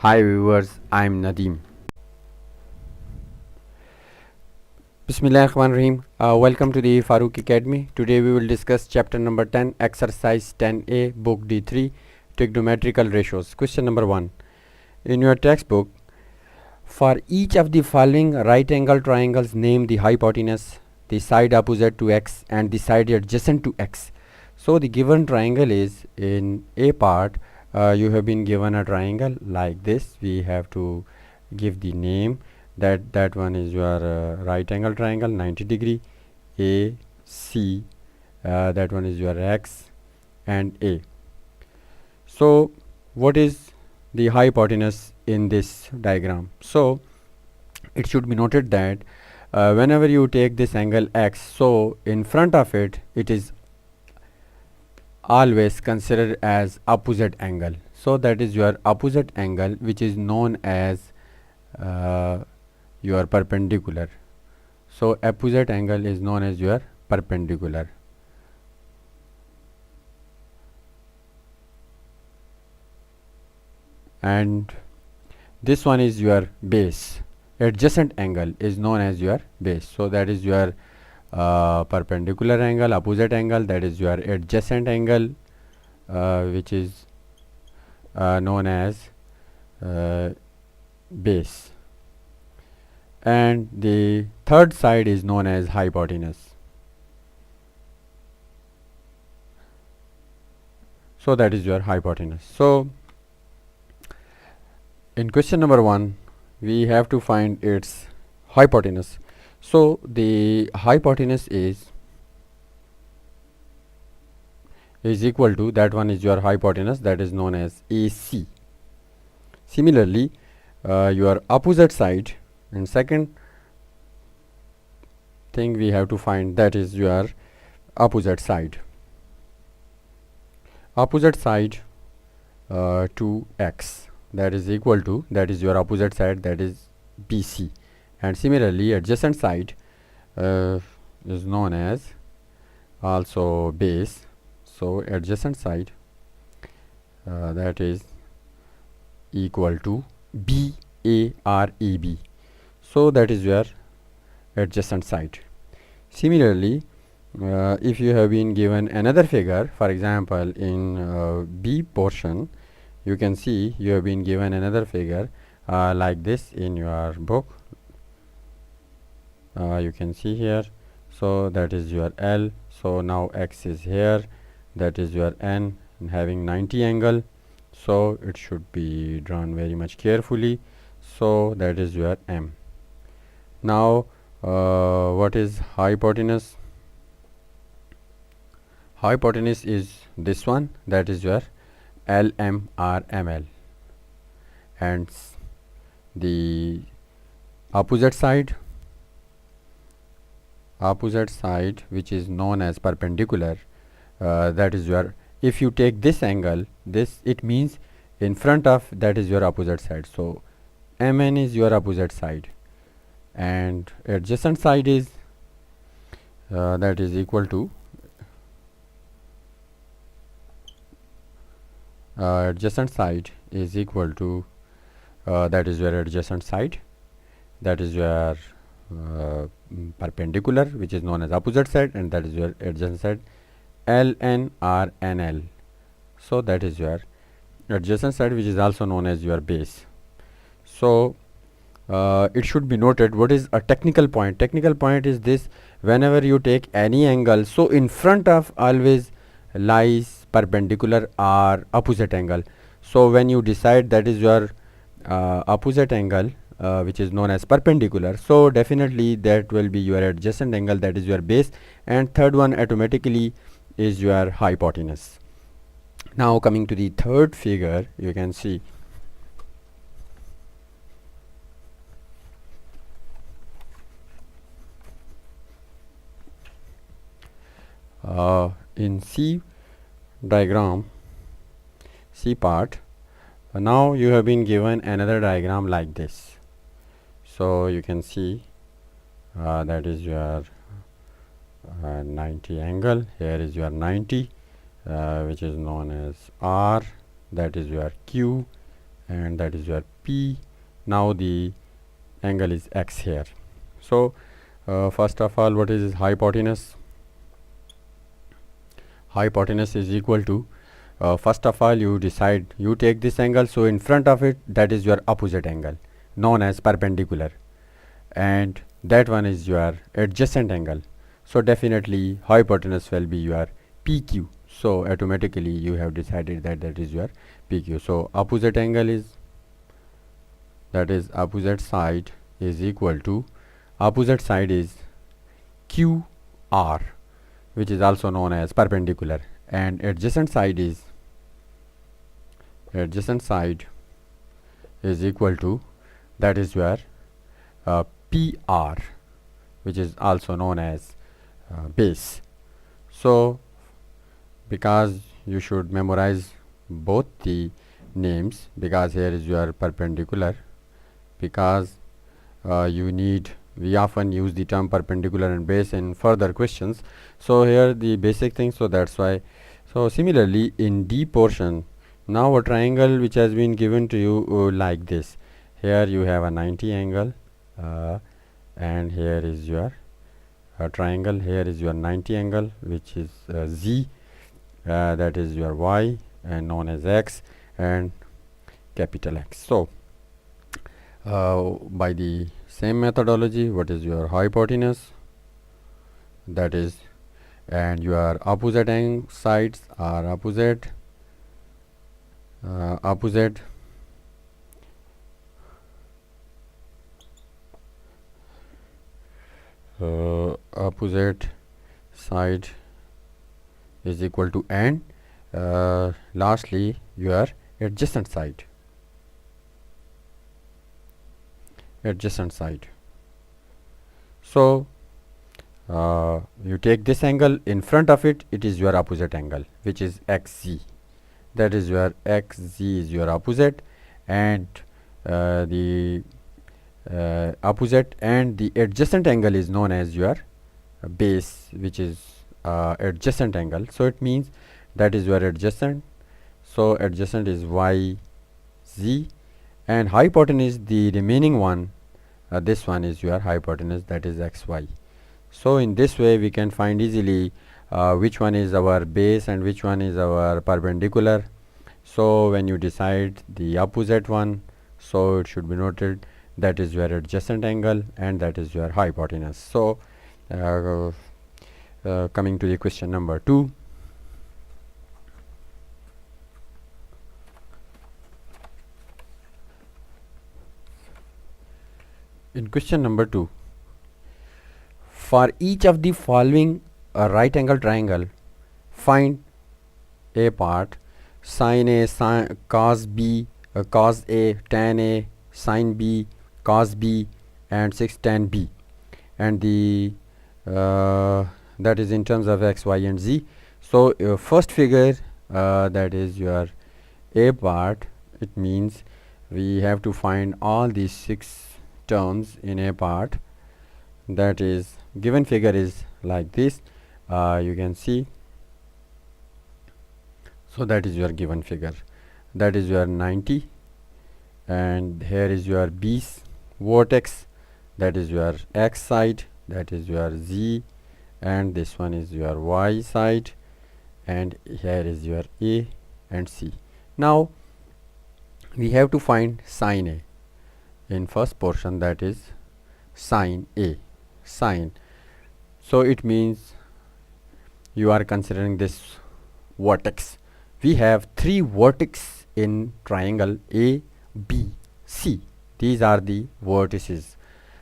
Hi viewers, I'm Nadeem. Bismillahirrahmanirrahim. Welcome to the Farooq Academy. Today we will discuss chapter number 10, exercise 10A, book D3, trigonometrical ratios. Question number 1. In your textbook, for each of the following right angle triangles, name the hypotenuse, the side opposite to x, and the side adjacent to x. So the given triangle is in A part. You have been given a triangle like this. We have to give the name. That one is your right angle triangle, 90 degree, A, C. That one is your x and A. So what is the hypotenuse in this diagram? So it should be noted that whenever you take this angle x, so in front of it, it is always considered as opposite angle. So that is your opposite angle, which is known as your perpendicular. So opposite angle is known as your perpendicular. And this one is your base. Adjacent angle is known as your base. So that is your perpendicular angle, opposite angle, that is your adjacent angle, which is known as base. And the third side is known as hypotenuse. So that is your hypotenuse. So in question number 1, we have to find its hypotenuse. So the hypotenuse is equal to, that one is your hypotenuse, that is known as AC. Similarly, your opposite side, and second thing we have to find, that is your opposite side. Opposite side to x, that is equal to, that is your opposite side, that is BC. And similarly, adjacent side is known as also base. So adjacent side that is equal to BARAB. So that is your adjacent side. Similarly, if you have been given another figure, for example in B portion, you can see you have been given another figure like this in your book. You can see here. So that is your L. So now x is here, that is your N, and having 90 angle. So it should be drawn very much carefully. So that is your M. Now what is hypotenuse? Hypotenuse is this one, that is your LMRML. And the opposite side which is known as perpendicular, that is your, if you take this angle, this, it means in front of, that is your opposite side. So MN is your opposite side, and adjacent side is that is equal to adjacent side is equal to that is your adjacent side, that is your perpendicular, which is known as opposite side, and that is your adjacent side, LNRNL. So that is your adjacent side, which is also known as your base. So it should be noted what is a technical point. Technical point is this: whenever you take any angle, so in front of always lies perpendicular or opposite angle. So when you decide that is your opposite angle, which is known as perpendicular, so definitely that will be your adjacent angle, that is your base, and third one automatically is your hypotenuse. Now coming to the third figure, you can see in C diagram, C part, now you have been given another diagram like this. So you can see that is your 90 angle. Here is your 90, which is known as R, that is your Q, and that is your P. Now the angle is X here. So first of all, what is hypotenuse? Hypotenuse is equal to, first of all, you decide, you take this angle, so in front of it, that is your opposite angle known as perpendicular, and that one is your adjacent angle. So definitely hypotenuse will be your PQ. So automatically you have decided that that is your PQ. So opposite angle is, that is opposite side is equal to, opposite side is QR, which is also known as perpendicular, and adjacent side is, adjacent side is equal to, that is your PR, which is also known as base. So because you should memorize both the names, because here is your perpendicular, because we often use the term perpendicular and base in further questions, so here the basic thing, so that's why. So similarly in D portion, now a triangle which has been given to you like this, here you have a 90 angle, and here is your triangle, here is your 90 angle, which is Z, that is your Y, and known as X, and capital X. So by the same methodology, what is your hypotenuse? That is, and your opposite sides are opposite, opposite side is equal to, and lastly your adjacent side, adjacent side. So you take this angle, in front of it, it is your opposite angle, which is XZ, that is your XZ is your opposite, and the opposite and the adjacent angle is known as your base, which is adjacent angle. So it means that is your adjacent. So adjacent is YZ, and hypotenuse, the remaining one, this one is your hypotenuse, that is XY. So in this way we can find easily which one is our base and which one is our perpendicular. So when you decide the opposite one, so it should be noted that is your adjacent angle and that is your hypotenuse. So coming to the question number 2. In question number 2, for each of the following right angle triangle, find A part, sin A, cos B, cos A, tan A, sin B, cos B, and 6 tan B, and the that is in terms of X, Y, and Z. So your first figure, that is your A part, it means we have to find all these 6 terms in A part. That is, given figure is like this, you can see. So that is your given figure, that is your 90, and here is your B vertex, that is your X side, that is your Z, and this one is your Y side, and here is your A and C. Now we have to find sin A in first portion, that is sin A, sin. So it means you are considering this vertex. We have 3 vertices in triangle A, B, C. These are the vertices.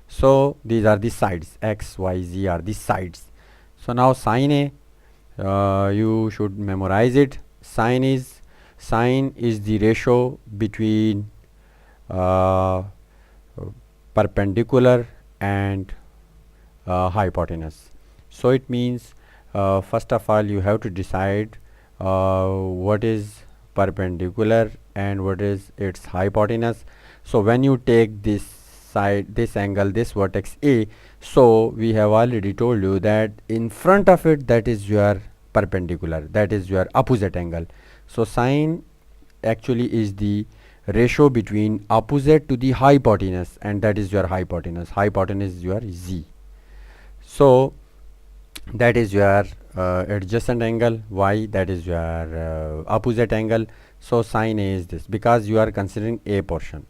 So these are the sides, X, Y, Z are the sides. So now sin A, you should memorize it. Sin is the ratio between perpendicular and hypotenuse. So it means first of all you have to decide what is perpendicular and what is its hypotenuse. So when you take this side, this angle, this vertex A, so we have already told you that in front of it, that is your perpendicular, that is your opposite angle. So sin actually is the ratio between opposite to the hypotenuse, and that is your hypotenuse. Hypotenuse is your z. So that is your adjacent angle, y, that is your opposite angle. So sine A is this, because you are considering a portion.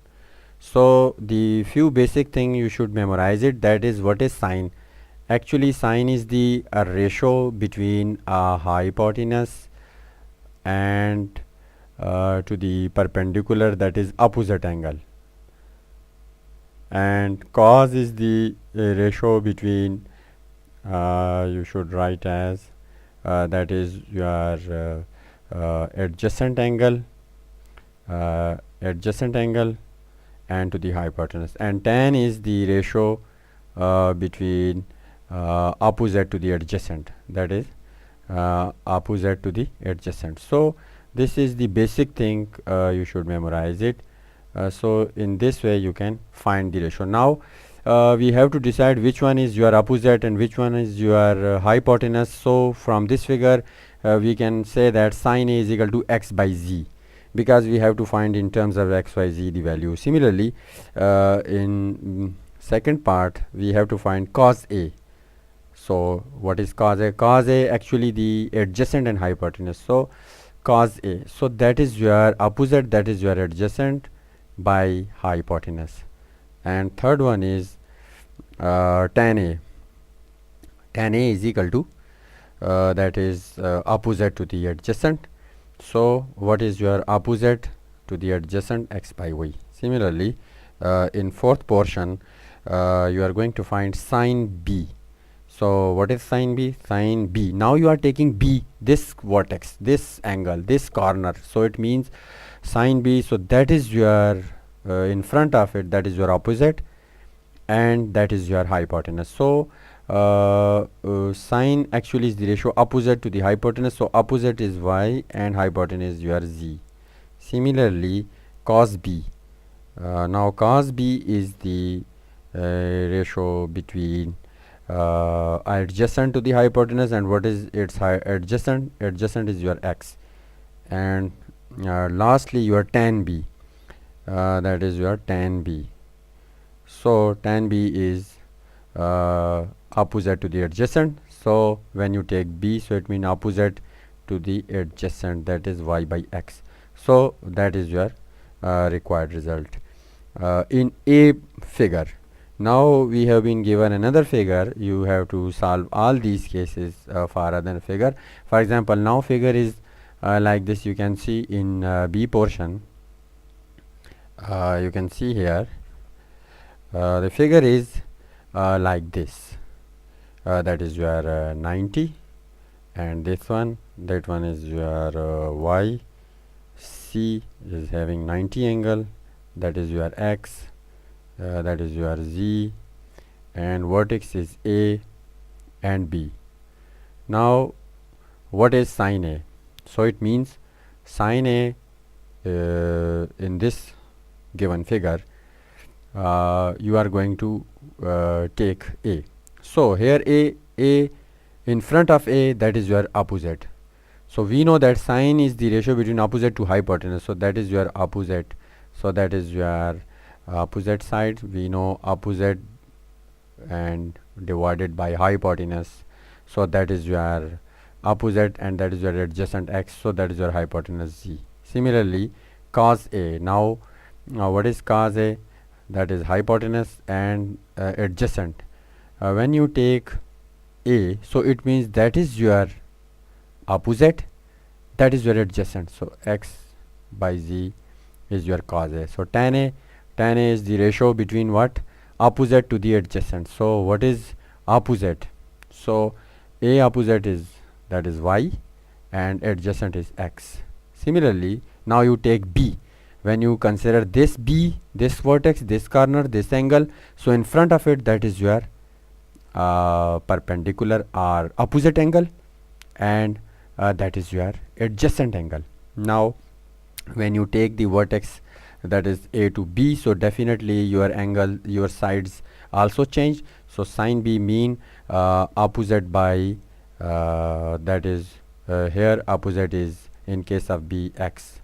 So the few basic thing you should memorize it. That is, what is sine? Actually, sine is the ratio between hypotenuse and to the perpendicular, that is opposite angle. And cos is the ratio between, you should write as, that is your adjacent angle, and to the hypotenuse. And tan is the ratio between opposite to the adjacent, that is opposite to the adjacent. So this is the basic thing, you should memorize it. So in this way you can find the ratio. Now we have to decide which one is your opposite and which one is your hypotenuse. So from this figure we can say that sine A is equal to x by z, because we have to find in terms of x, y, z the value. Similarly, in second part we have to find cos A. So what is cos A? Cos A actually the adjacent and hypotenuse. So cos A, so that is your opposite, that is your adjacent by hypotenuse. And third one is tan A. Tan A is equal to that is opposite to the adjacent. So what is your opposite to the adjacent? X by y. Similarly, in fourth portion you are going to find sine B. So what is sine B? Sine B. Now you are taking B, this vertex, this angle, this corner. So it means sine B. So that is your in front of it, that is your opposite, and that is your hypotenuse. So sine actually is the ratio opposite to the hypotenuse. So opposite is y and hypotenuse is your z. Similarly, cos B. Now cos B is the ratio between adjacent to the hypotenuse, and what is its adjacent? Adjacent is your x. And lastly your tan B, that is your tan B. So tan B is opposite to the adjacent. So when you take B, so it means opposite to the adjacent, that is y by x. So that is your required result in a figure. Now we have been given another figure. You have to solve all these cases for other figure. For example, now figure is like this. You can see in B portion, you can see here the figure is like this. That is your 90, and this one, that one is your y. C is having 90 angle, that is your x, that is your z, and vertex is A and B. Now what is sine A? So it means sine A in this given figure you are going to take A. So here A in front of A, that is your opposite. So we know that sine is the ratio between opposite to hypotenuse. So that is your opposite. So that is your opposite side. We know opposite and divided by hypotenuse. So that is your opposite, and that is your adjacent x. So that is your hypotenuse z. Similarly, cos A. Now what is cos A? That is hypotenuse and adjacent. When you take A, so it means that is your opposite, that is your adjacent. So x by z is your cos A. So tan A is the ratio between what? Opposite to the adjacent. So what is opposite? So A opposite is, that is y, and adjacent is x. Similarly, now you take B. When you consider this B, this vertex, this corner, this angle, so in front of it, that is your perpendicular or opposite angle, and that is your adjacent angle. Now when you take the vertex, that is A to B, so definitely your angle, your sides also change. So sine B mean opposite by that is here opposite is in case of B x.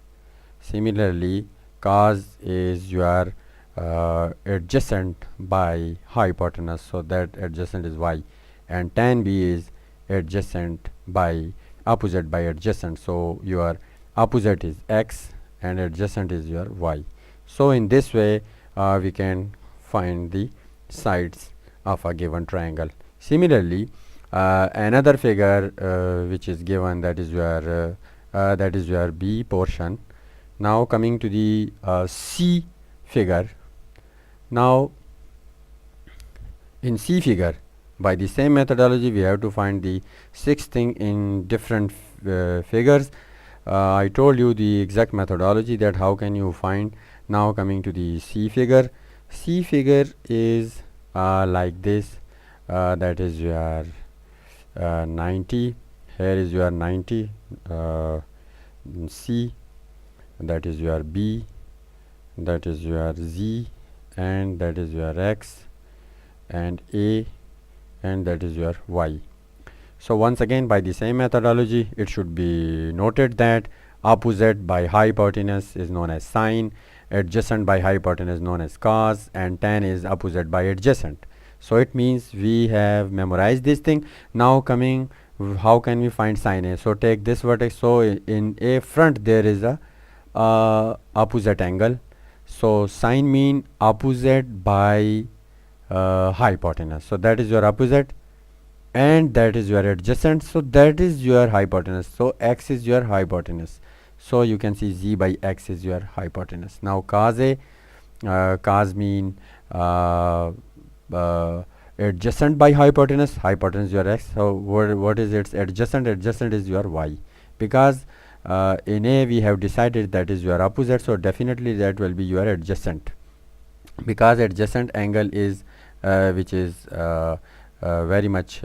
Similarly, cos is your adjacent by hypotenuse, so that adjacent is y, and tan b is adjacent by opposite by adjacent, so your opposite is x and adjacent is your y. So in this way we can find the sides of a given triangle. Similarly, another figure which is given, that is your B portion. Now coming to the C figure. Now in C figure, by the same methodology we have to find the sixth thing in different figures. I told you the exact methodology, that how can you find. Now coming to the C figure. C figure is like this, that is your 90. Here is your 90, C, that is your B, that is your Z, and that is your X, and A, and that is your Y. So once again, by the same methodology, it should be noted that opposite by hypotenuse is known as sine, adjacent by hypotenuse is known as cos, and tan is opposite by adjacent. So it means we have memorized this thing. Now coming, how can we find sine A? So take this vertex. So in A front there is a opposite angle. So sine mean opposite by hypotenuse. So that is your opposite, and that is your adjacent, so that is your hypotenuse. So x is your hypotenuse, so you can see z by x is your hypotenuse. Now cos A, cos mean adjacent by hypotenuse, hypotenuse your x. So what is its adjacent? Adjacent is your y, because in A we have decided that is your opposite, so definitely that will be your adjacent, because adjacent angle is which is very much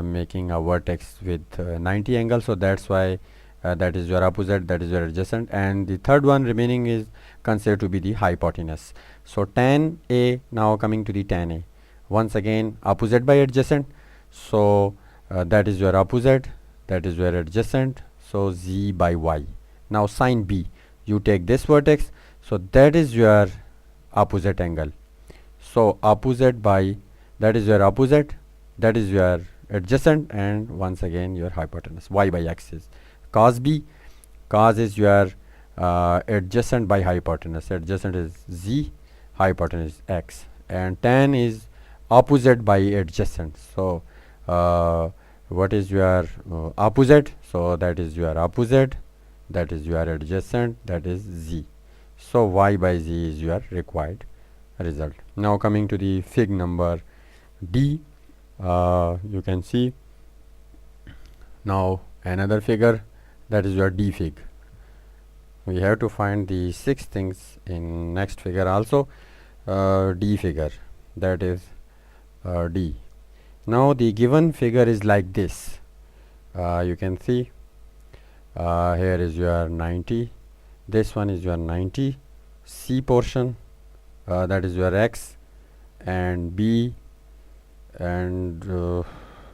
making a vertex with 90 angle, so that's why that is your opposite, that is your adjacent, and the third one remaining is considered to be the hypotenuse. So tan A. Now coming to the tan A, once again opposite by adjacent, so that is your opposite, that is your adjacent, so z by y. Now sine B, you take this vertex, so that is your opposite angle, so opposite by, that is your opposite, that is your adjacent, and once again your hypotenuse, y by x is cos B. Cos is your adjacent by hypotenuse, adjacent is z, hypotenuse is x, and tan is opposite by adjacent. So what is your opposite? So that is your opposite, that is your adjacent, that is z. So y by z is your required result. Now coming to the fig number D, you can see now another figure, that is your D fig. We have to find the 6 things in next figure also. D figure, that is D. Now the given figure is like this. You can see here is your 90, this one is your 90, C portion, that is your x, and B, and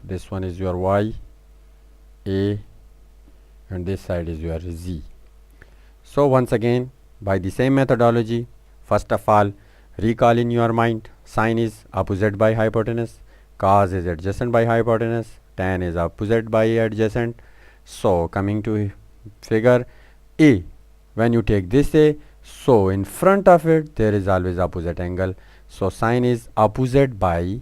this one is your y, A, and this side is your z. So once again, by the same methodology, first of all recall in your mind, sine is opposite by hypotenuse, cos is adjacent by hypotenuse, tan is opposite by adjacent. So coming to figure A, when you take this A, so in front of it there is always opposite angle, so sine is opposite by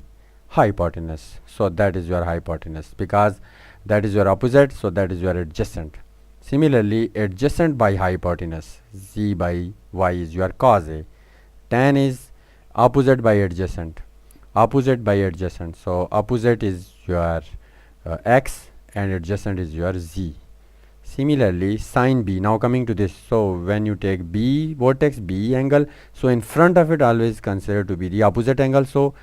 hypotenuse, so that is your hypotenuse, because that is your opposite, so that is your adjacent. Similarly, adjacent by hypotenuse, z by y is your cos A. Tan is opposite by adjacent, opposite by adjacent, so opposite is your x, and adjacent is your z. Similarly, sine B. Now coming to this, so when you take B vertex, B angle, so in front of it always considered to be the opposite angle, so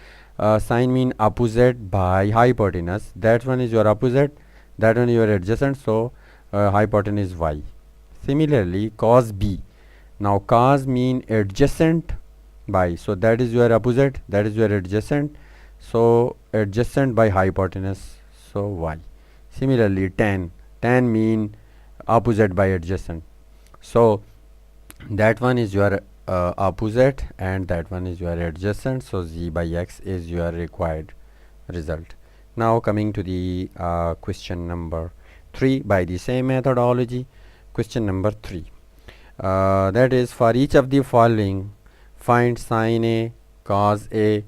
sine mean opposite by hypotenuse, that one is your opposite, that one is your adjacent, so hypotenuse y. Similarly, cos B. Now cos mean adjacent by, so that is your opposite, that is your adjacent, so adjacent by hypotenuse, so y. Similarly, tan. Tan mean opposite by adjacent, so that one is your opposite and that one is your adjacent, so z by x is your required result. Now coming to the question number 3 by the same methodology. Question number 3, that is, for each of the following find sin a, cos a,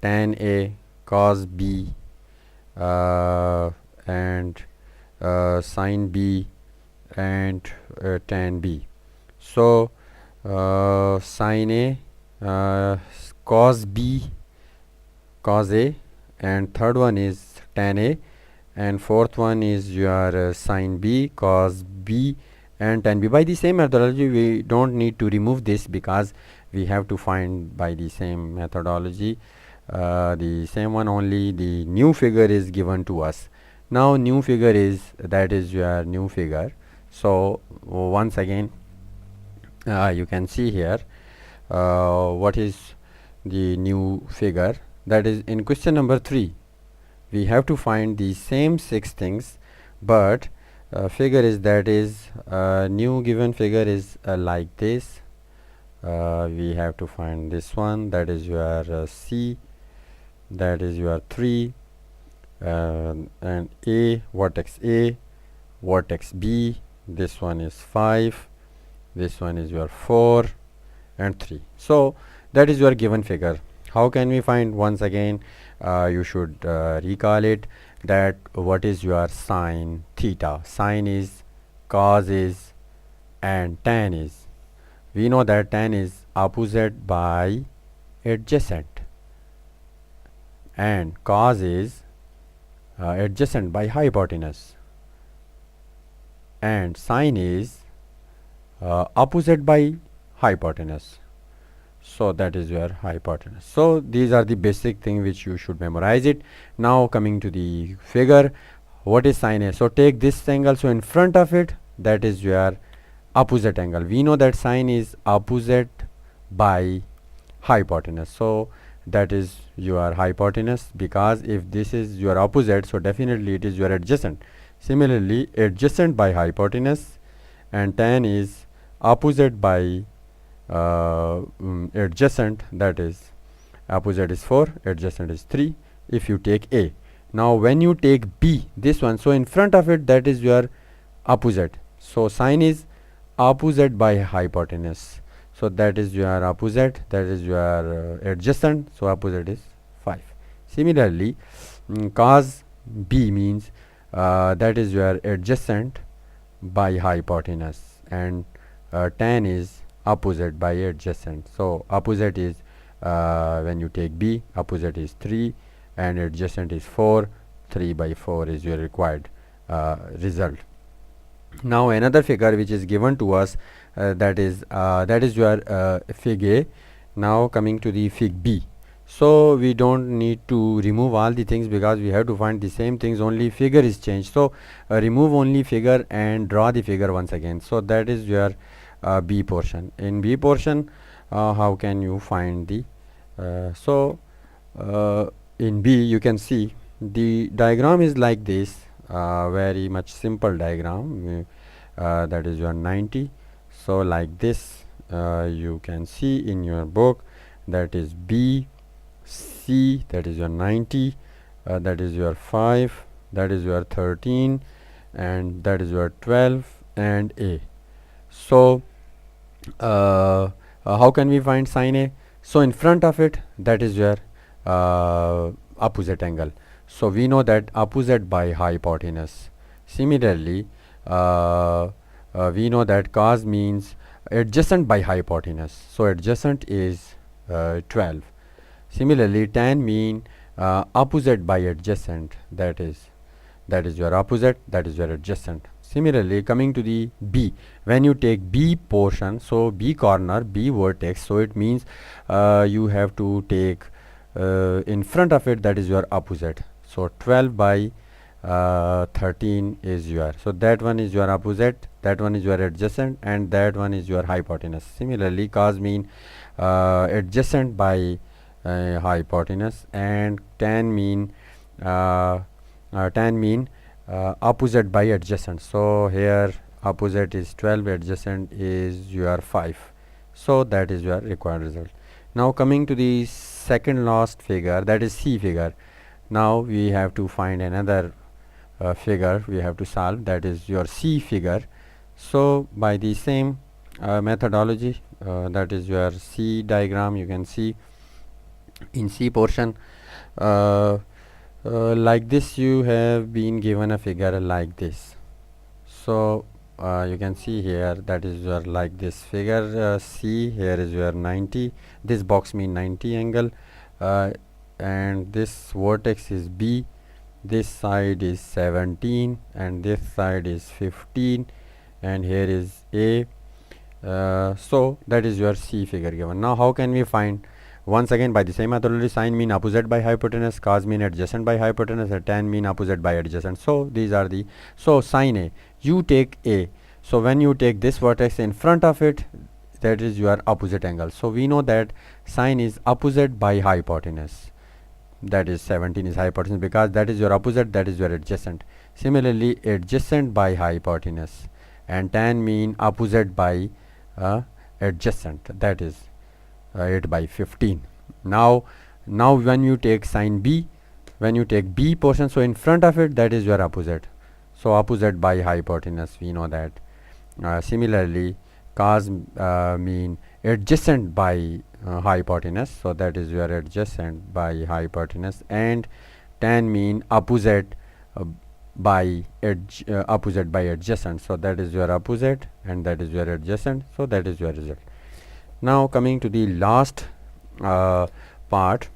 tan a, cos b, and sin b and tan b. So sin a, cos b, cos a, and third one is tan a, and fourth one is your sin b, cos b, and tan b. By the same methodology, we don't need to remove this because we have to find by the same methodology the same one, only the new figure is given to us. Now new figure is, that is your new figure. So once again you can see here what is the new figure. That is, in question number 3 we have to find the same 6 things, but figure is, that is new given figure is like this. We have to find this one, that is your C, that is your 3, and A, vertex A, vertex B, this one is 5, this one is your 4 and 3. So that is your given figure. How can we find? Once again you should recall it, that what is your sine theta. Sine is, cos is, and tan is. We know that tan is opposite by adjacent, and cos is adjacent by hypotenuse, and sine is opposite by hypotenuse. So that is your hypotenuse. So these are the basic thing which you should memorize it. Now coming to the figure, what is sine a? So take this angle, so in front of it, that is your opposite angle. We know that sine is opposite by hypotenuse, so that is your hypotenuse, because if this is your opposite, so definitely it is your adjacent. Similarly, adjacent by hypotenuse, and tan is opposite by adjacent, that is opposite is 4, adjacent is 3 if you take A. Now when you take B, this one, so in front of it, that is your opposite, so sine is opposite by hypotenuse, so that is your opposite, that is your adjacent, so opposite is 5. Similarly, cos B means that is your adjacent by hypotenuse, and tan is opposite by adjacent, so opposite is when you take B, opposite is 3 and adjacent is 4. 3 by 4 is your required result. Now another figure which is given to us, that is your fig A. Now coming to the fig B, so we don't need to remove all the things because we have to find the same things, only figure is changed. So remove only figure and draw the figure once again. So that is your B portion. In B portion, how can you find the in B you can see the diagram is like this, very much simple diagram, that is your 90. So like this you can see in your book, that is B, C, that is your 90, that is your 5, that is your 13, and that is your 12, and A. So how can we find sine A? So in front of it, that is your opposite angle, so we know that opposite by hypotenuse. Similarly, we know that cos means adjacent by hypotenuse, so adjacent is 12. Similarly, tan mean opposite by adjacent, that is your opposite, that is your adjacent. Similarly, coming to the B, when you take B portion, so B corner, B vertex, so it means you have to take in front of it, that is your opposite, so 12 by 13 is your, so that one is your opposite, that one is your adjacent, and that one is your hypotenuse. Similarly, cos mean adjacent by hypotenuse, and tan mean opposite by adjacent. So here opposite is 12, adjacent is your 5. So that is your required result. Now coming to the second last figure, that is C figure. Now we have to find another figure we have to solve, that is your C figure. So by the same methodology, that is your C diagram, you can see in C portion, like this you have been given a figure like this. So you can see here, that is your like this figure C. Here is your 90, this box mean 90 angle, and this vertex is B, this side is 17 and this side is 15, and here is A. So that is your C figure given. Now how can we find? Once again, by the same methodology, sine mean opposite by hypotenuse, cos mean adjacent by hypotenuse, and tan mean opposite by adjacent. So these are the, so sine A, you take A. So when you take this vertex in front of it, that is your opposite angle. So we know that sine is opposite by hypotenuse, that is 17 is hypotenuse, because that is your opposite, that is your adjacent. Similarly, adjacent by hypotenuse, and tan mean opposite by adjacent, that is 8 by 15. Now when you take sine B, when you take B portion, so in front of it, that is your opposite, so opposite by hypotenuse, we know that. Similarly, cos mean adjacent by hypotenuse, so that is your adjacent by hypotenuse, and tan mean opposite by opposite by adjacent, so that is your opposite and that is your adjacent, so that is your result. Now coming to the last part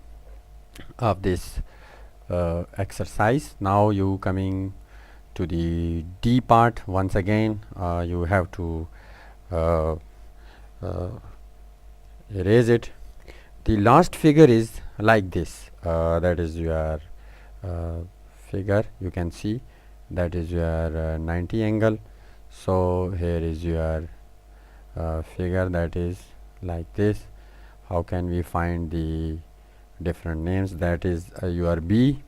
of this exercise. Now you coming to the D part. Once again, you have to erase it. The last figure is like this, that is your figure, you can see, that is your 90 angle. So here is your figure, that is like this. How can we find the different names? That is your B,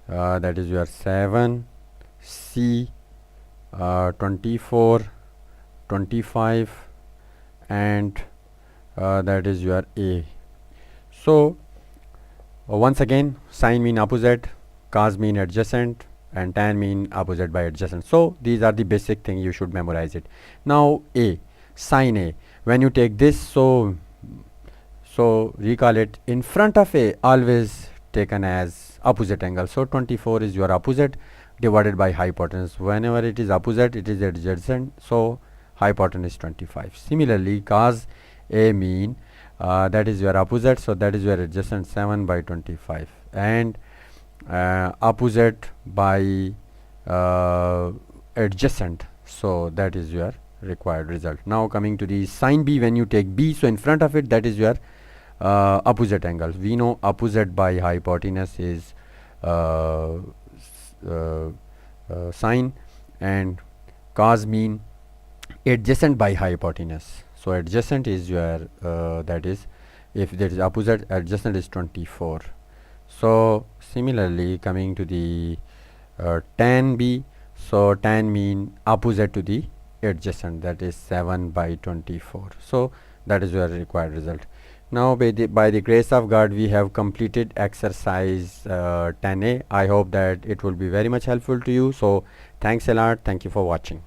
that is your 7, C, 24, 25, and that is your A. So once again, sine mean opposite, cos mean adjacent, and tan mean opposite by adjacent. So these are the basic thing, you should memorize it. Now A, sine A, when you take this, so recall it, in front of A always taken as opposite angle. So 24 is your opposite divided by hypotenuse. Whenever it is opposite, it is adjacent, so hypotenuse 25. Similarly, cos A mean that is your opposite, so that is your adjacent, 7 by 25, and opposite by adjacent, so that is your required result. Now coming to the sine B, when you take B, so in front of it, that is your opposite angle. We know opposite by hypotenuse is sine, and cos mean adjacent by hypotenuse. So adjacent is your that is, if that is opposite, adjacent is 24. So similarly, coming to the tan B, so tan mean opposite to the adjacent, that is 7 by 24. So that is your required result. Now by the grace of God, we have completed exercise 10A. I hope that it will be very much helpful to you. So thanks a lot. Thank you for watching.